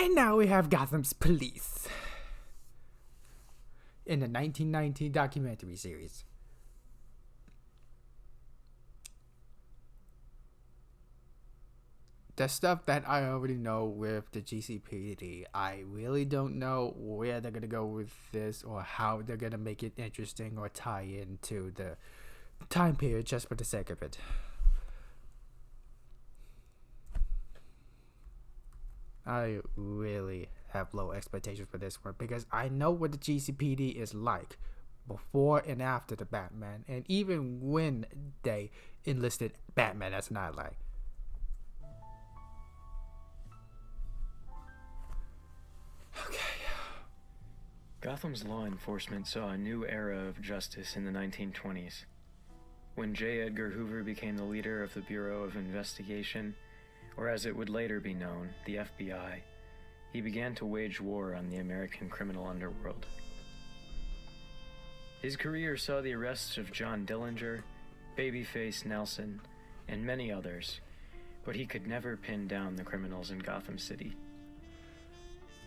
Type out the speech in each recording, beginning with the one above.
And now we have Gotham's police in the 1990 documentary series. The stuff that I already know with the GCPD, I really don't know where they're gonna go with this or how they're gonna make it interesting or tie into the time period just for the sake of it. I really have low expectations for this one because I know what the GCPD is like before and after the Batman, and even when they enlisted Batman as an ally. Okay. Gotham's law enforcement saw a new era of justice in the 1920s. When J. Edgar Hoover became the leader of the Bureau of Investigation, or as it would later be known, the FBI, he began to wage war on the American criminal underworld. His career saw the arrests of John Dillinger, Babyface Nelson, and many others, but he could never pin down the criminals in Gotham City.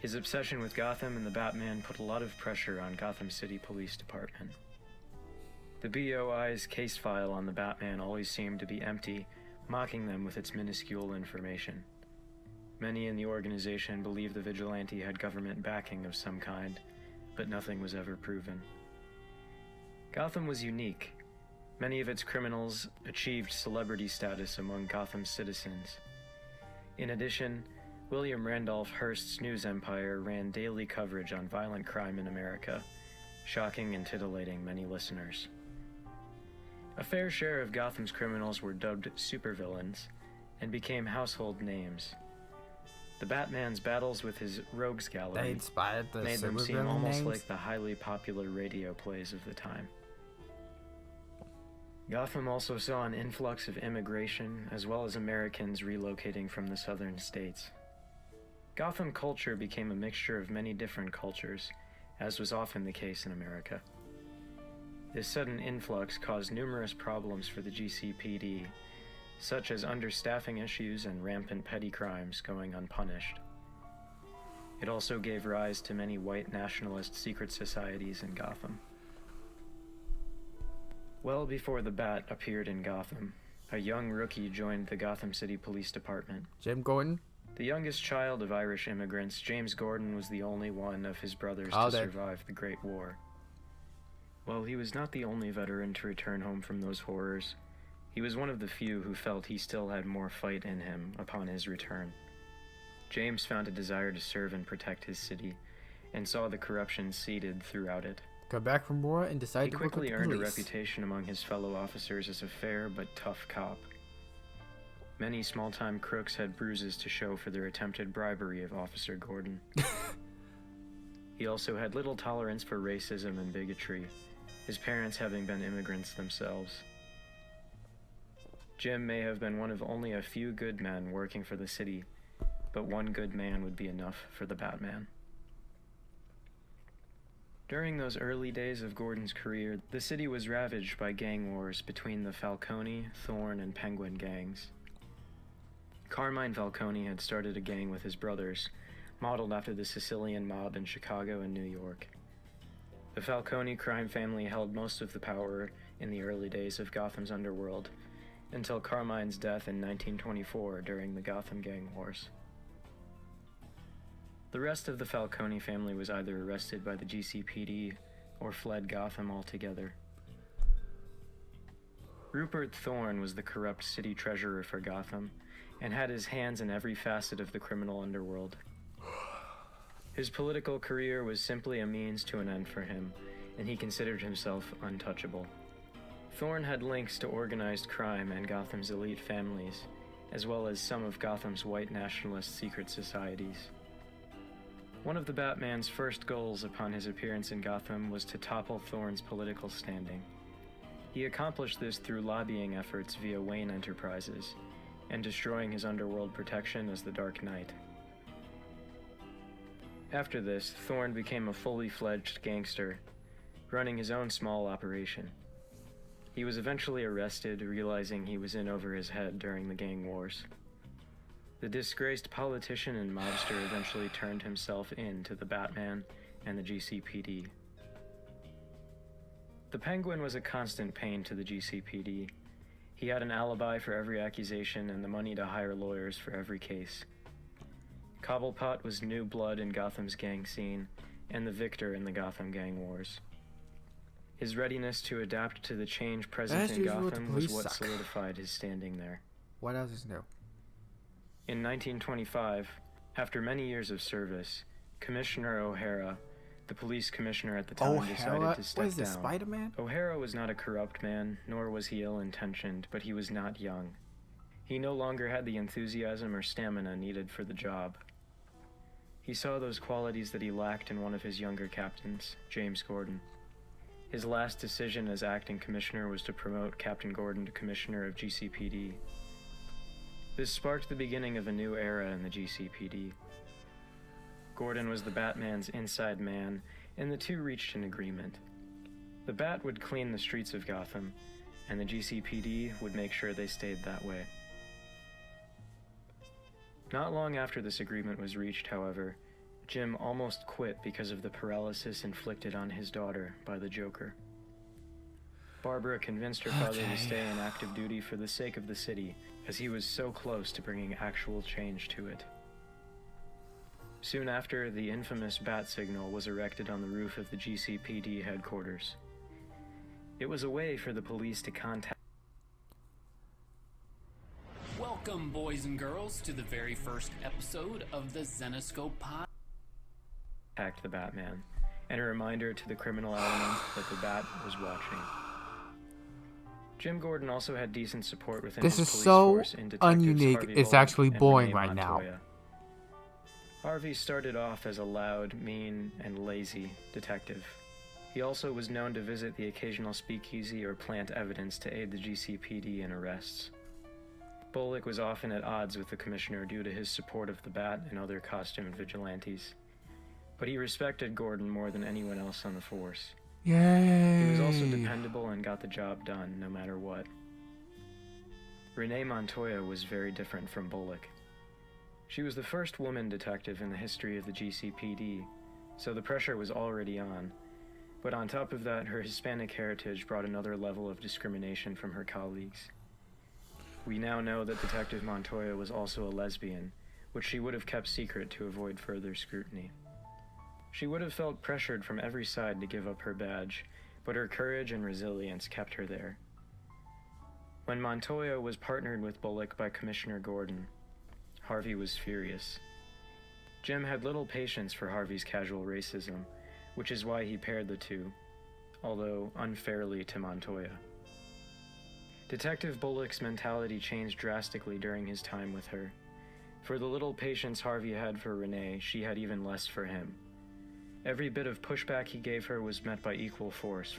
His obsession with Gotham and the Batman put a lot of pressure on Gotham City Police Department. The BOI's case file on the Batman always seemed to be empty, mocking them with its minuscule information. Many in the organization believed the vigilante had government backing of some kind, but nothing was ever proven. Gotham was unique. Many of its criminals achieved celebrity status among Gotham's citizens. In addition, William Randolph Hearst's news empire ran daily coverage on violent crime in America, shocking and titillating many listeners. A fair share of Gotham's criminals were dubbed supervillains and became household names. The Batman's battles with his rogues gallery made them seem almost like the highly popular radio plays of the time. Gotham also saw an influx of immigration as well as Americans relocating from the southern states. Gotham culture became a mixture of many different cultures, as was often the case in America. This sudden influx caused numerous problems for the GCPD, such as understaffing issues and rampant petty crimes going unpunished. It also gave rise to many white nationalist secret societies in Gotham. Well before the Bat appeared in Gotham, a young rookie joined the Gotham City Police Department. Jim Gordon? The youngest child of Irish immigrants, James Gordon was the only one of his brothers to survive the Great War. While he was not the only veteran to return home from those horrors, he was one of the few who felt he still had more fight in him upon his return. James found a desire to serve and protect his city, and saw the corruption seeded throughout it. Got back from war and decided to work with the police. He quickly earned a reputation among his fellow officers as a fair but tough cop. Many small-time crooks had bruises to show for their attempted bribery of Officer Gordon. He also had little tolerance for racism and bigotry, his parents having been immigrants themselves. Jim may have been one of only a few good men working for the city, but one good man would be enough for the Batman. During those early days of Gordon's career, the city was ravaged by gang wars between the Falcone, Thorn, and Penguin gangs. Carmine Falcone had started a gang with his brothers, modeled after the Sicilian mob in Chicago and New York. The Falcone crime family held most of the power in the early days of Gotham's underworld, until Carmine's death in 1924 during the Gotham Gang Wars. The rest of the Falcone family was either arrested by the GCPD or fled Gotham altogether. Rupert Thorne was the corrupt city treasurer for Gotham, and had his hands in every facet of the criminal underworld. His political career was simply a means to an end for him, and he considered himself untouchable. Thorne had links to organized crime and Gotham's elite families, as well as some of Gotham's white nationalist secret societies. One of the Batman's first goals upon his appearance in Gotham was to topple Thorne's political standing. He accomplished this through lobbying efforts via Wayne Enterprises, and destroying his underworld protection as the Dark Knight. After this, Thorne became a fully fledged gangster, running his own small operation. He was eventually arrested, realizing he was in over his head during the gang wars. the disgraced politician and mobster eventually turned himself in to the Batman and the GCPD. The Penguin was a constant pain to the GCPD. He had an alibi for every accusation and the money to hire lawyers for every case. Cobblepot was new blood in Gotham's gang scene and the victor in the Gotham gang wars. His readiness to adapt to the change present in Gotham was what solidified his standing there. What else is new? In 1925, after many years of service, Commissioner O'Hara, the police commissioner at the time, decided to step down. What is this, Spider-Man? O'Hara was not a corrupt man, nor was he ill-intentioned, but he was not young. He no longer had the enthusiasm or stamina needed for the job. He saw those qualities that he lacked in one of his younger captains, James Gordon. His last decision as acting commissioner was to promote Captain Gordon to commissioner of GCPD. This sparked the beginning of a new era in the GCPD. Gordon was the Batman's inside man, and the two reached an agreement. The Bat would clean the streets of Gotham, and the GCPD would make sure they stayed that way. Not long after this agreement was reached, however, Jim almost quit because of the paralysis inflicted on his daughter by the Joker. Barbara convinced her father to stay in active duty for the sake of the city, as he was so close to bringing actual change to it. Soon after, the infamous bat signal was erected on the roof of the GCPD headquarters. It was a way for the police to contact. Welcome, boys and girls, to the very first episode of the Zenoscope Pod. The Batman, and a reminder to the criminal element that the Bat was watching. Jim Gordon also had decent support within his police force in detectives ununique. Harvey It's Bullock actually and boring Renee right Montoya. now. Harvey started off as a loud, mean, and lazy detective. He also was known to visit the occasional speakeasy or plant evidence to aid the GCPD in arrests. Bullock was often at odds with the commissioner due to his support of the Bat and other costumed vigilantes. But he respected Gordon more than anyone else on the force. Yay! He was also dependable and got the job done, no matter what. Renee Montoya was very different from Bullock. She was the first woman detective in the history of the GCPD, so the pressure was already on. But on top of that, her Hispanic heritage brought another level of discrimination from her colleagues. We now know that Detective Montoya was also a lesbian, which she would have kept secret to avoid further scrutiny. She would have felt pressured from every side to give up her badge, but her courage and resilience kept her there. When Montoya was partnered with Bullock by Commissioner Gordon, Harvey was furious. Jim had little patience for Harvey's casual racism, which is why he paired the two, although unfairly to Montoya. Detective Bullock's mentality changed drastically during his time with her. For the little patience Harvey had for Renee, she had even less for him. Every bit of pushback he gave her was met by equal force.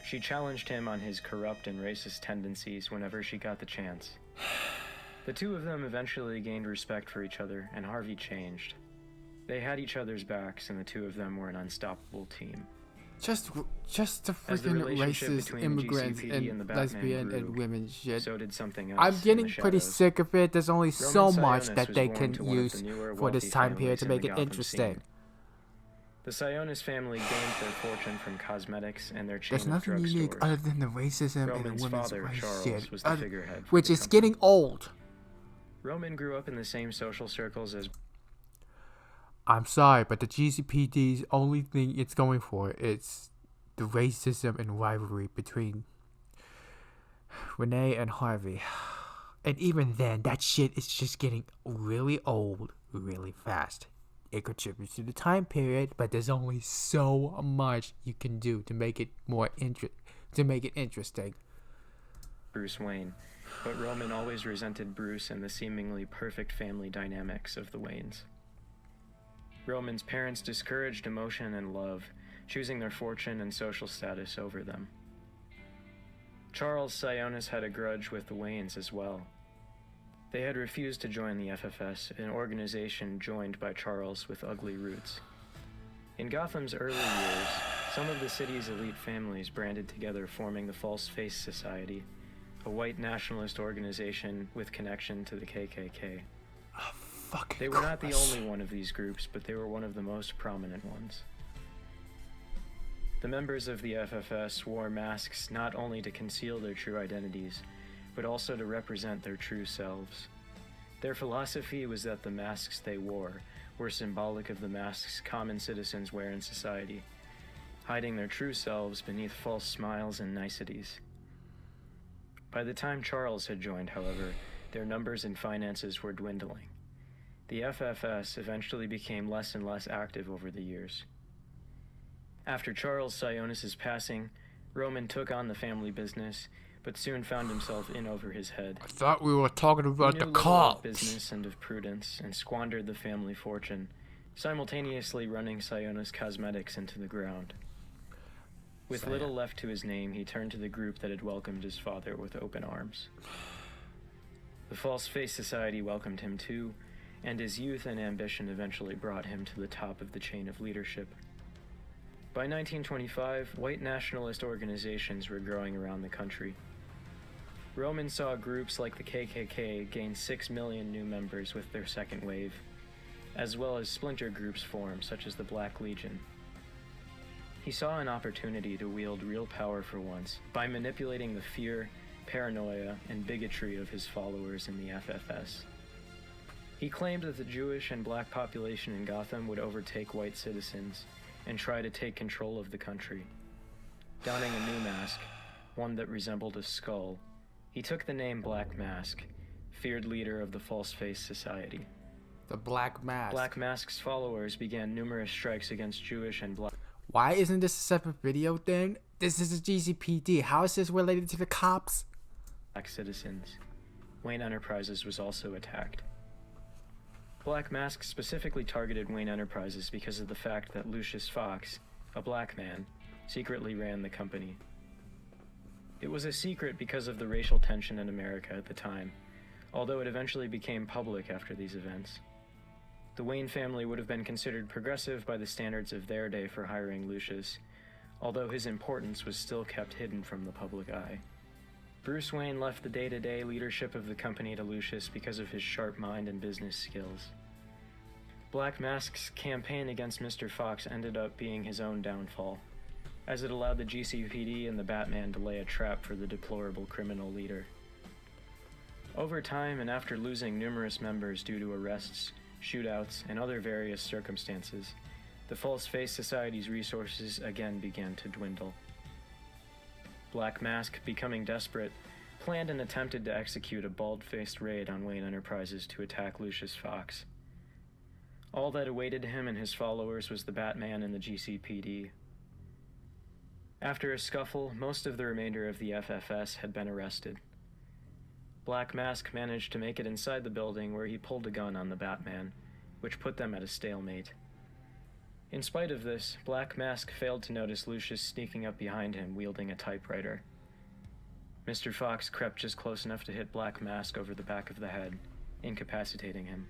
She challenged him on his corrupt and racist tendencies whenever she got the chance. The two of them eventually gained respect for each other, and Harvey changed. They had each other's backs, and the two of them were an unstoppable team. Just the freaking racist immigrants and lesbian and women shit. So did something else. I'm getting pretty sick of it. There's only so much that they can use for this time period to make it interesting. The Sionis family gained their fortune from cosmetics and their chain There's of nothing unique drugstores. other than the racism Roman's and the women's father, race Charles, shit, was the figurehead for which the is company. getting old. Roman grew up in the same social circles as... I'm sorry, but the GCPD's only thing it's going for is the racism and rivalry between Renee and Harvey. And even then, that shit is just getting really old really fast. It contributes to the time period, but there's only so much you can do to make it more interesting. Bruce Wayne, but Roman always resented Bruce and the seemingly perfect family dynamics of the Waynes. Roman's parents discouraged emotion and love, choosing their fortune and social status over them. Charles Sionis had a grudge with the Waynes as well. They had refused to join the FFS, an organization joined by Charles with ugly roots. In Gotham's early years, some of the city's elite families branded together, forming the False Face Society, a white nationalist organization with connection to the KKK. Fucking They were not the Christ. only one of these groups, but they were one of the most prominent ones. The members of the FFS wore masks not only to conceal their true identities, but also to represent their true selves. Their philosophy was that the masks they wore were symbolic of the masks common citizens wear in society, hiding their true selves beneath false smiles and niceties. By the time Charles had joined, however, their numbers and finances were dwindling. The FFS eventually became less and less active over the years. After Charles Sionis' passing, Roman took on the family business, but soon found himself in over his head. I thought we were talking about He the knew little of cops. business and of prudence, and squandered the family fortune, simultaneously running Sionis Cosmetics into the ground. With little left to his name, he turned to the group that had welcomed his father with open arms. The False Face Society welcomed him too, and his youth and ambition eventually brought him to the top of the chain of leadership. By 1925, white nationalist organizations were growing around the country. Roman saw groups like the KKK gain 6 million new members with their second wave, as well as splinter groups form, such as the Black Legion. He saw an opportunity to wield real power for once by manipulating the fear, paranoia, and bigotry of his followers in the FFS. He claimed that the Jewish and black population in Gotham would overtake white citizens and try to take control of the country. Donning a new mask, one that resembled a skull, he took the name Black Mask, feared leader of the False Face Society. The Black Mask. Black Mask's followers began numerous strikes against Jewish and black Why isn't this a separate video thing? This is a GCPD. How is this related to the cops? citizens. Wayne Enterprises was also attacked. Black Mask specifically targeted Wayne Enterprises because of the fact that Lucius Fox, a black man, secretly ran the company. It was a secret because of the racial tension in America at the time, although it eventually became public after these events. The Wayne family would have been considered progressive by the standards of their day for hiring Lucius, although his importance was still kept hidden from the public eye. Bruce Wayne left the day-to-day leadership of the company to Lucius because of his sharp mind and business skills. Black Mask's campaign against Mr. Fox ended up being his own downfall, as it allowed the GCPD and the Batman to lay a trap for the deplorable criminal leader. Over time, and after losing numerous members due to arrests, shootouts, and other various circumstances, the False Face Society's resources again began to dwindle. Black Mask, becoming desperate, planned and attempted to execute a bald-faced raid on Wayne Enterprises to attack Lucius Fox. All that awaited him and his followers was the Batman and the GCPD. After a scuffle, most of the remainder of the FFS had been arrested. Black Mask managed to make it inside the building where he pulled a gun on the Batman, which put them at a stalemate. In spite of this, Black Mask failed to notice Lucius sneaking up behind him wielding a typewriter. Mr. Fox crept just close enough to hit Black Mask over the back of the head, incapacitating him.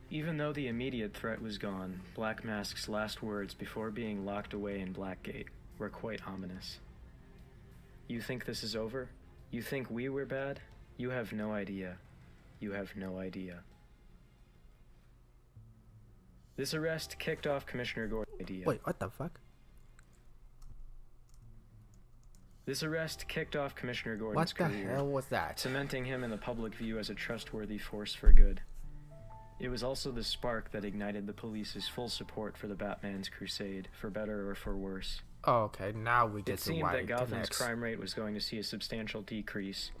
Even though the immediate threat was gone, Black Mask's last words before being locked away in Blackgate were quite ominous. "You think this is over? You think we were bad? You have no idea. You have no idea." This arrest kicked off Commissioner Gordon's idea. Wait, what the fuck? This arrest kicked off Commissioner What Gordon's the career, hell was that? cementing him in the public view as a trustworthy force for good. It was also the spark that ignited the police's full support for the Batman's crusade, for better or for worse. Oh, okay, now we get It to seemed why that it Gotham's connects. crime rate was going to see a substantial decrease,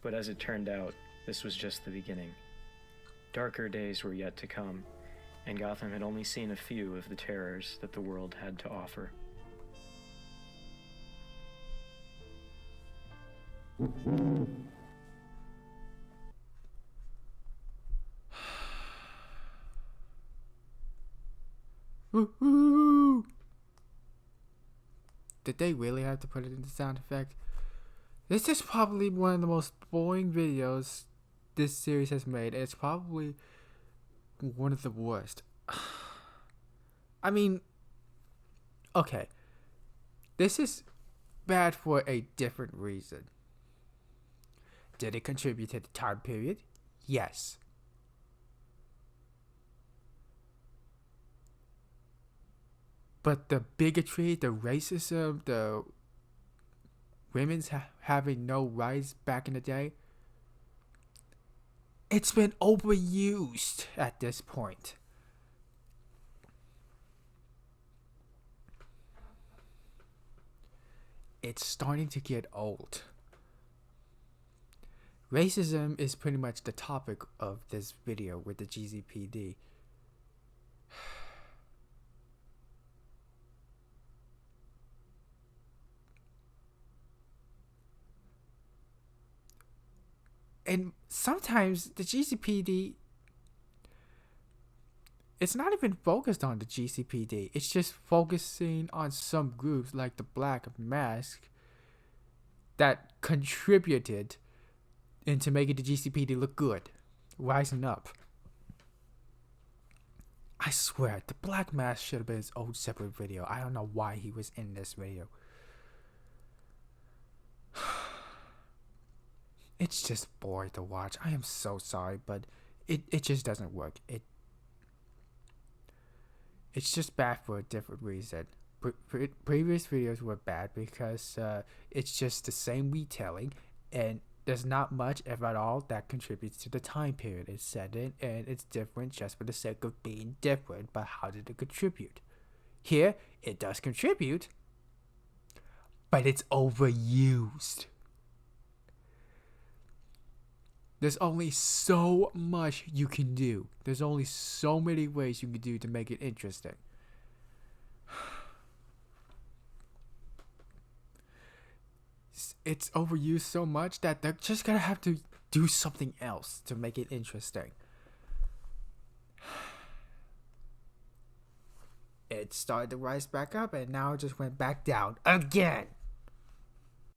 but as it turned out, this was just the beginning. Darker days were yet to come, and Gotham had only seen a few of the terrors that the world had to offer. Woo-hoo! Did they really have to put it in the sound effect? This is probably one of the most boring videos this series has made. It's probably one of the worst. I mean, okay. This is bad for a different reason. Did it contribute to the time period? Yes. But the bigotry, the racism, the women's having no rights back in the day, it's been overused at this point. It's starting to get old. Racism is pretty much the topic of this video with the GCPD. And sometimes the GCPD, it's not even focused on the GCPD. It's just focusing on some groups like the Black Mask that contributed into making the GCPD look good, rising up. I swear, the Black Mask should have been his own separate video. I don't know why he was in this video. It's just boring to watch. I am so sorry, but it just doesn't work. It's just bad for a different reason. Previous videos were bad because it's just the same retelling, and there's not much, if at all, that contributes to the time period it's set in, and it's different just for the sake of being different. But how did it contribute? Here, it does contribute, but it's overused. There's only so much you can do. There's only so many ways you can do to make it interesting. It's overused so much that they're just gonna have to do something else to make it interesting. It started to rise back up and now it just went back down again.